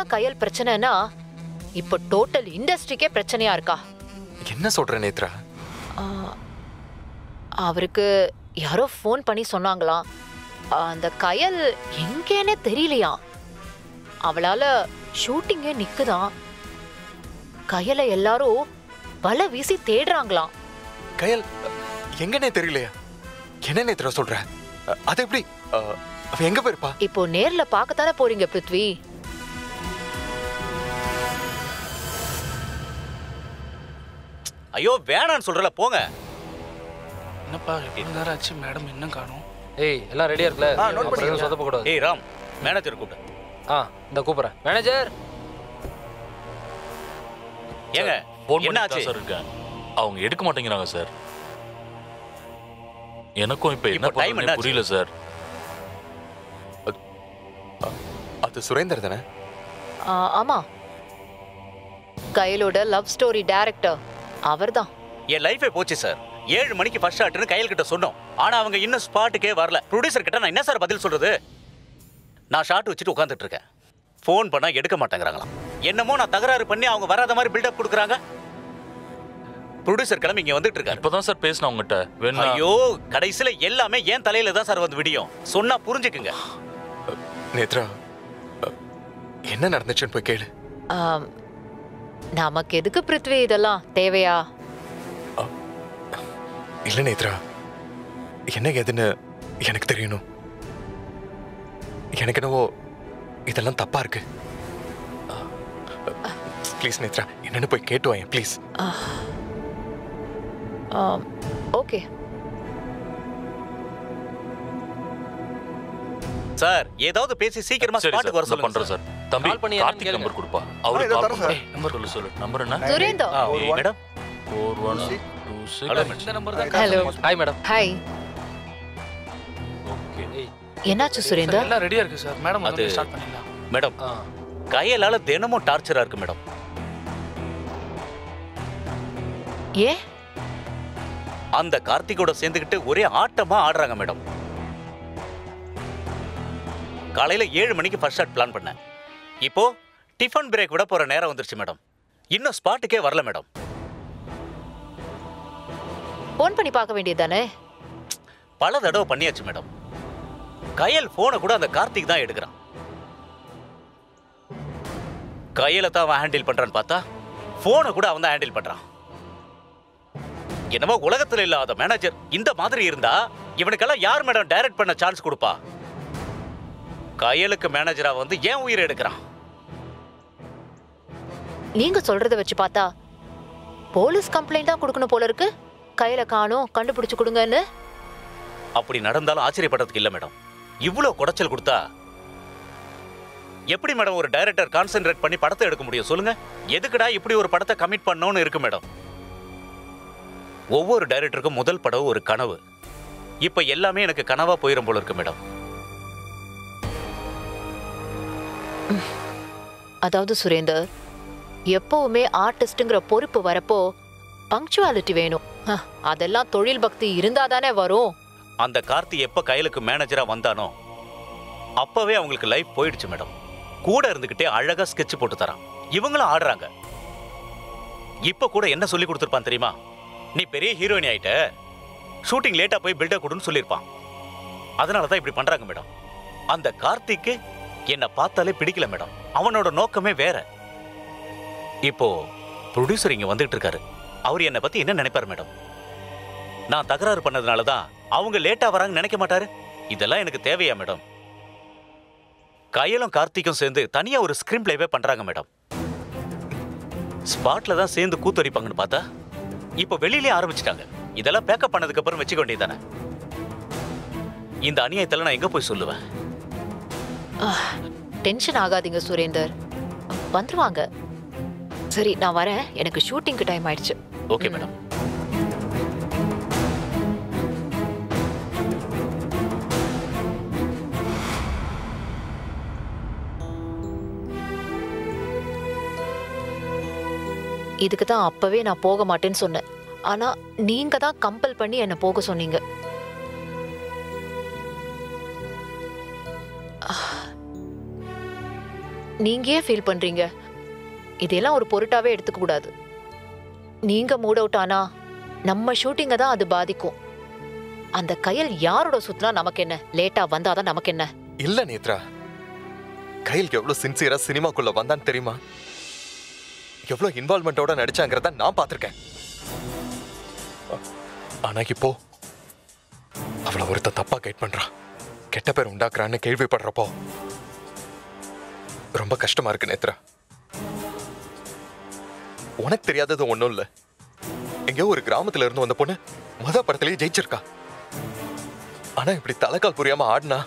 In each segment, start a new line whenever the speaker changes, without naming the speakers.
தான் கயல் பிரச்சனைனா இப்ப டோட்டல் இண்டஸ்ட்ரிக்கே பிரச்சனையா இருக்கா.
என்ன சொல்ற நேத்ரா?
அவருக்கு யாரோ ஃபோன் பண்ணி சொன்னாங்களாம், அந்த கயல் எங்கேனே தெரியலையா. அவளால ஷூட்டிங்கே நிக்குதான். கயலை எல்லாரும் வலை வீசி தேடுறாங்களாம்.
கயல் எங்கன்னே தெரியலையா? என்ன நேத்ரா சொல்ற? அது எப்படி? அவ எங்க போயிருப்பா?
இப்போ நேர்ல பார்க்கத்தானே போறீங்க பிருத்வி.
ஐயோ வேணான்னு சொல்றல, போங்க.
என்னப்பா எவ்வளவு நேரம் ஆச்சு, மேடம் இன்னும் காணோம்.
ஏய் எல்லாம் ரெடியா இருக்குல்ல?
நோட் பண்ணி
சொதப்ப கூடாது.
ஏய் ராம், மேனேஜர் கூப்பிடு.
இந்த கூப்பிடுறேன். மேனேஜர்
ஏங்க என்னாச்சு
சார்? இருக்கேன், அவங்க எடுக்க மாட்டேங்கிறாங்க சார். எனக்கும் இப்ப என்ன பண்றதுன்னு புரியல சார்.
அது சுரேந்தர் தானே?
ஆமா, கயலோட லவ் ஸ்டோரி டைரக்டர் அவர்தான்.
என் லைஃபே போச்சு சார். 7 மணிக்கு ஃபர்ஸ்ட் ஷாட்னு கையல் கிட்ட சொன்னோம். ஆனா அவங்க இன்னும் ஸ்பாட்டுக்கே வரல. ப்ரொடியூசர் கிட்ட நான் என்ன சார் பதில் சொல்றது? நான் ஷாட் வச்சுட்டு உட்காந்துட்டு இருக்கேன். ஃபோன் பண்ணா எடுக்க மாட்டேங்கிறாங்களாம். என்னமோ நான் தகராறு பண்ணி அவங்க வராத மாதிரி பில்டப் கொடுக்குறாங்க. ப்ரொடியூசர் கிளம்பி இங்க வந்துட்டு இருக்காரு.
இப்பதான் சார் பேசினேன் உங்ககிட்ட.
ஐயோ, கடைசியில எல்லாமே ஏன் தலையில தான் சார் வந்து விடியும். சொன்னா புரிஞ்சுக்குங்க.
நேத்ரா, என்ன நடந்துச்சுன்னு போய் கேளு.
நமக்கு எதுக்கு பிருத்வி இதெல்லாம் தேவையா?
இல்ல நேத்ரா, என்ன ஏதுன்னு எனக்கு தெரியணும். எனக்கு என்னவோ இதெல்லாம் தப்பா இருக்கு. ப்ளீஸ் நேத்ரா, என்னன்னு போய் கேட்டு வாங்க ப்ளீஸ்.
ஓகே
சார், ஏதாவது பேசி சீக்கிரமா ஸ்பாட்டுக்கு வர சொல்லுங்க
பண்றேன் சார். தம்பி கார்த்திக் நம்பர் கொடுப்பா. அவரு கால் பண்ணு. நம்பர் சொல்லு. நம்பர் என்ன?
சுரேந்தர்.
மேடம்
4126.
இந்த நம்பர் தான்.
Hello.
Hi madam.
Hi.
Okay.
என்னாச்சு சுரேந்தர்?
எல்லாம் ரெடியா இருக்கு சார். மேடம் வந்து ஸ்டார்ட் பண்ணிடலாம்.
மேடம், கையலால தினமும் டார்ச்சரா இருக்கு மேடம்.
ஏ?
அந்த கார்த்திகோட சேர்ந்துக்கிட்டு ஒரே ஆட்டமா ஆடுறாங்க மேடம். காலையில 7 மணிக்கு ஃபர்ஸ்ட் ஷாட் பிளான் பண்ணேன். இப்போ டிஃபன் பிரேக் விட போற நேரம் வந்துருச்சு மேடம். இன்னும் ஸ்பாட்டுக்கே வரல மேடம்.
போன் பண்ணி பார்க்க வேண்டியதானே?
பல தடவை பண்ணியாச்சு மேடம். கயல் போனை கூட அந்த கார்த்திக் தான் எடுக்கிறான். கையில தான் அவன் ஹேண்டில் பண்றான்னு பார்த்தா போனை கூட அவன் தான் ஹேண்டில் பண்றான். என்னமோ உலகத்துல இல்லாத மேனேஜர் இந்த மாதிரி இருந்தா இவனுக்கெல்லாம் யார் மேடம் டைரக்ட் பண்ண சான்ஸ் கொடுப்பா? கையலுக்கு மேனேஜரா வந்து ஏன் உயிரை எடுக்கிறான்?
நீங்க சொல்றத வச்சு பார்த்தா போலீஸ் கம்ப்ளைண்ட் தான் கொடுக்கணும் போல இருக்கு. கையில காணோம், கண்டுபிடிச்சு கொடுங்கன்னு.
அப்படி நடந்தாலும் ஆச்சரியப்படுறதுக்கு இல்ல மேடம். இவ்வளவு குடைச்சல் கொடுத்தா எப்படி மேடம் ஒரு டைரக்டர் கான்சென்ட்ரேட் பண்ணி படத்தை எடுக்க முடியும் சொல்லுங்க? எதுக்குடா இப்படி ஒரு படத்தை கமிட் பண்ணணும்னு இருக்கு மேடம். ஒவ்வொரு டைரக்டருக்கும் முதல் படம் ஒரு கனவு. இப்ப எல்லாமே எனக்கு கனவா போயிடும் போல இருக்கு மேடம்.
அதாவது சுரேந்தர், எப்பவுமே ஆர்டிஸ்ட்ங்கிற பொறுப்பு வரப்போ பங்க்சுவாலிட்டி வேணும். அதெல்லாம் தொழில் பக்தி இருந்தாதானே வரும்.
அந்த கார்த்தி எப்ப கையலுக்கு மேனேஜரா வந்தானோ அப்பவே அவங்களுக்கு லைஃப் போயிடுச்சு மேடம். கூட இருந்துகிட்டே அழகா ஸ்கெட்ச் போட்டு தரான். இவங்களும் ஆடுறாங்க. இப்ப கூட என்ன சொல்லி கொடுத்துருப்பான் தெரியுமா? நீ பெரிய ஹீரோயினி ஆயிட்ட, ஷூட்டிங் லேட்டா போய் பில்டப் கொடுன்னு சொல்லியிருப்பான். அதனாலதான் இப்படி பண்றாங்க மேடம். அந்த கார்த்திக்கு என்ன பார்த்தாலே பிடிக்கல மேடம். அவனோட நோக்கமே வேற. இப்போ ப்ரொடியூசர் இங்க வந்துட்டு இருக்காரு. அவர் என்னை பத்தி என்ன நினைப்பாரு மேடம்? நான் தகராறு பண்ணதுனாலதான் அவங்க லேட்டா வராங்கன்னு நினைக்க மாட்டாரு? இதெல்லாம் எனக்கு தேவையா மேடம்? கையலும் கார்த்திக்கும் சேர்ந்து தனியா ஒரு ஸ்கிரீன் பிளேவே பண்றாங்க மேடம். ஸ்பாட்ல தான் சேர்ந்து கூத்தடிப்பாங்கன்னு பார்த்தா இப்ப வெளியிலே ஆரம்பிச்சிட்டாங்க. இதெல்லாம் பேக்கப் பண்ணதுக்கு அப்புறம் வச்சுக்க வேண்டியதானே? இந்த அநியாயத்தெல்லாம் நான் எங்க போய் சொல்லுவேன்?
டென்ஷன் ஆகாதீங்க சுரேந்தர், வந்துருவாங்க. சரி, நான் வரேன். எனக்கு ஷூட்டிங்க்கு டைம் ஆயிடுச்சு.
Okay madam.
இதுக்கு தான் அப்பவே நான் போக மாட்டேன்னு சொன்னேன். ஆனா நீங்க தான் கம்பல் பண்ணி என்ன போக சொன்னீங்க. நீங்க ஏன் ஃபீல் பண்றீங்க? இதெல்லாம் ஒரு பொருட்டாவே எடுத்துக்க கூடாது. நீங்க மூட் அவுட் ஆனா நம்ம ஷூட்டிங்க தான் அது பாதிக்கும். அந்த கயல் யாரோட சுத்தினா நமக்கு என்ன? லேட்டா வந்தாதான் நமக்கு என்ன?
இல்ல நேத்ரா, கயலுக்கு எவ்வளவு சின்சியரா சினிமாக்குள்ள வந்தான்னு தெரியுமா? எவ்வளவு இன்வால்மெண்டோட நடிச்சாங்கிறத நான் பார்த்திருக்கேன். ஆனா இப்போ அவளை ஒருத்த தப்பா கைட் பண்றான், கெட்ட பேர் உண்டாக்குறான்னு கேள்விப்படுறப்போ ரொம்ப கஷ்டமா இருக்கு நேத்ரா. உனக்கு தெரியாதது ஒண்ணும் இல்ல. எங்கேயோ ஒரு கிராமத்துல இருந்து வந்த பொண்ணு மொத படத்திலேயே ஜெயிச்சிருக்கா. ஆனா இப்படி தலைக்கால் புரியாம ஆடினா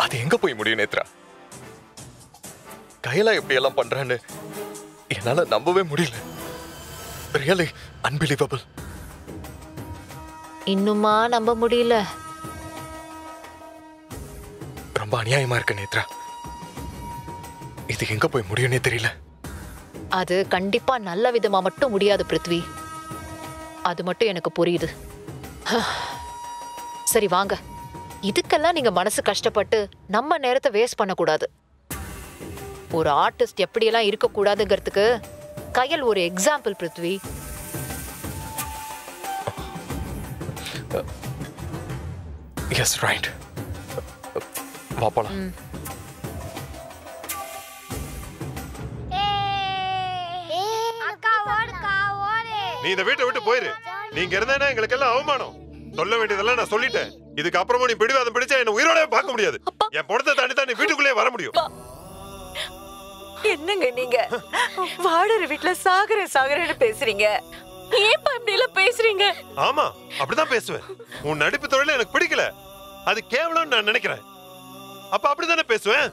அது எங்க போய் முடியும் நேத்ரா? கையில எப்படி எல்லாம் பண்றான்னு என்னால நம்பவே முடியல. Really unbelievable.
இன்னுமா நம்ப முடியல?
ரொம்ப அநியாயமா இருக்கு நேத்ரா. இது எங்க போய் முடியும்னே தெரியல.
அது கண்டிப்பா நல்ல விதமா மட்டும் முடியாது பிருத்வி. அது மட்டும் எனக்கு புரியுது. சரி வாங்க, இதுக்கெல்லாம் நீங்க மனசு கஷ்டப்பட்டு நம்ம நேரத்தை வேஸ்ட் பண்ணக்கூடாது. ஒரு ஆர்டிஸ்ட் எப்படியெல்லாம் இருக்கக்கூடாதுங்கிறதுக்கு கயல் ஒரு எக்ஸாம்பிள் பிருத்வி.
S right. வா போலாம்.
நீ இந்த வீட்டை விட்டு போயிரு. நீங்க இருந்தா எங்களுக்கு எல்லாம் அவமானம். சொல்ல வேண்டியதெல்லாம் நான் சொல்லிட்டேன். இதுக்கு அப்புறமா நீ பிடிவாதம் பிடிச்சா என்ன உயிரோட பார்க்க முடியாது. என் படத்தை தாண்டி தான் நீ வீட்டுக்குள்ளே வர முடியும்.
என்னங்க நீங்க வாடற வீட்ல சாகரேன்னு பேசுறீங்க? ஏப்பா இப்படி எல்லாம் பேசுறீங்க?
ஆமா, அப்படிதான் பேசுவேன். உன் நடிப்பு தொழில எனக்கு பிடிக்கல, அது கேவலம்னு நான் நினைக்கிறேன். அப்ப அப்படிதானே பேசுவேன்.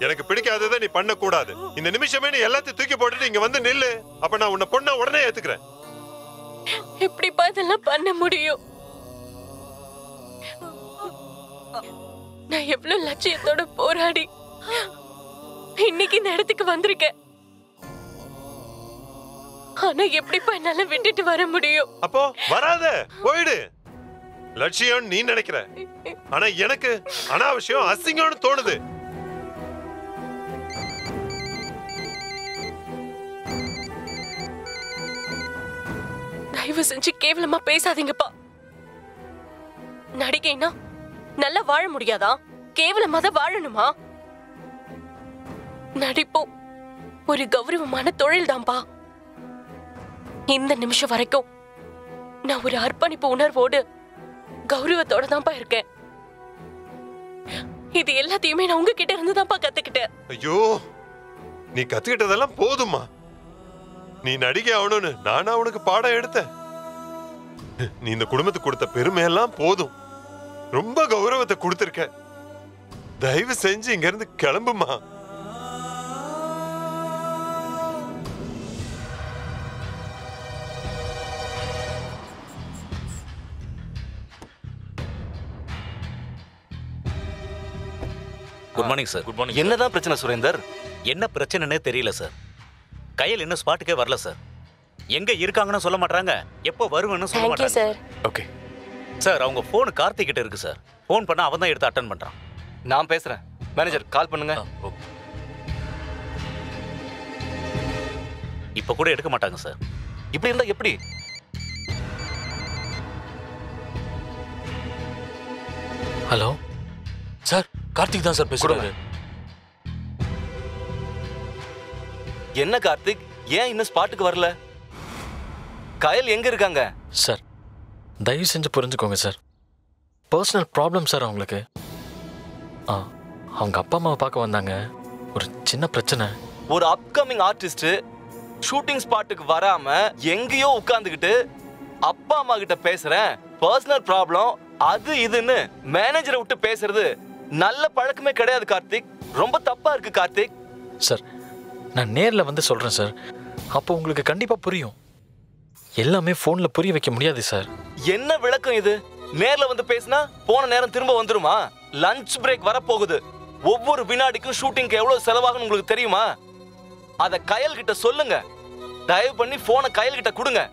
எனக்கு பிடிக்காததை நீ பண்ண கூடாது. இந்த நிமிஷமே நீ எல்லாத்தையும் தூக்கி போட்டுட்டு இங்க வந்து நில்லு. அப்ப நான் உன்னை பொண்ணா உடனே ஏத்துக்கிறேன்.
எப்படிப்பா இதெல்லாம் பண்ண முடியும்? நான் எவ்வளவு லட்சியத்தோட போராடி இன்னைக்கு இந்த இடத்துக்கு வந்திருக்கேன். ஆனா எப்படிப்பா என்னால விட்டுட்டு வர முடியும்?
அப்போ வராத, போயிடு. லட்சியம் நீ நினைக்கிற, ஆனா எனக்கு அனாவசியம் அசிங்கம்னு தோணுது.
தயவு செஞ்சு கேவலமா பேசாதீங்கப்பா. நடிகைனா நல்லா வாழ முடியாதா? கேவலமா தான் வாழணுமா? நடிப்போம் ஒரு கௌரவமான தொழில் தான்பா. இந்த நிமிஷம் வரைக்கும் நான் ஒரு அர்ப்பணிப்பு உணர்வோடு கௌரவத்தோட தான்ப்பா இருக்கேன். இது எல்லாத்தையுமே நான் உங்ககிட்ட இருந்து தான்ப்பா கத்துக்கிட்டேன்.
ஐயோ, நீ கத்துக்கிட்டதெல்லாம் போதுமா? நீ நடிகை ஆகணும்னு நானா உனக்கு பாடம் எடுத்தேன். நீ இந்த குடும்பத்துக்கு கொடுத்த பெருமை எல்லாம் போதும். ரொம்ப கௌரவத்தை கொடுத்திருக்க. தயவு செஞ்சு இங்க இருந்து கிளம்புமா.
Good morning sir.
Good morning.
என்னதான் பிரச்சனை சுரேந்தர்?
என்ன பிரச்சனைனே தெரியல சார். கையில் இன்னும் ஸ்பாட்டுக்கே வரல சார். எங்க இருக்காங்கன்னு சொல்ல மாட்டாங்க, எப்போ வருவேன்னு சொல்ல மாட்டாங்க சார்.
ஓகே
சார், அவங்க போன் கார்த்திக் கிட்ட இருக்கு சார். போன் பண்ணா அவன் தான் எடுத்து அட்டெண்ட் பண்றான்.
நான் பேசுறேன். மேனேஜர் கால் பண்ணுங்க.
இப்ப கூட எடுக்க மாட்டாங்க சார்.
இப்படி இருந்தா எப்படி?
ஹலோ சார், கார்த்திக் தான் சார் பேசுறாரு.
என்ன கார்த்திக், ஏன் இன்னும் ஸ்பாட்டுக்கு வரல? கயல் எங்க இருக்காங்க?
சார் தயவு செஞ்சு புரிஞ்சுக்கோங்க சார். பர்சனல் ப்ராப்ளம் சார் அவங்களுக்கு. அவங்க அப்பா அம்மாவை பார்க்க வந்தாங்க. ஒரு சின்ன பிரச்சனை.
ஒரு அப்கமிங் ஆர்டிஸ்ட் ஷூட்டிங் ஸ்பாட்டுக்கு வராம எங்கேயோ உட்கார்ந்துகிட்டு அப்பா அம்மா கிட்ட பேசுறேன், பர்சனல் ப்ராப்ளம் அது இதுன்னு மேனேஜரை விட்டு பேசுறது நல்ல பழக்கமே கிடையாது கார்த்திக். ரொம்ப தப்பா இருக்கு கார்த்திக்.
சார் நான் நேரில் வந்து சொல்கிறேன் சார். அப்போ உங்களுக்கு கண்டிப்பாக புரியும். எல்லாமே ஃபோனில் புரிய வைக்க முடியாது சார்.
என்ன விளக்கம் இது? நேர்ல வந்து பேசினா போன நேரம் திரும்ப வந்துருமா? லஞ்ச் பிரேக் வரப்போகுது. ஒவ்வொரு வினாடிக்கும் ஷூட்டிங்க்கு எவ்வளவு செலவாகும் உங்களுக்கு தெரியுமா? அத கயல் கிட்ட சொல்லுங்க. தயவு பண்ணி போனை கயல் கிட்ட கொடுங்க.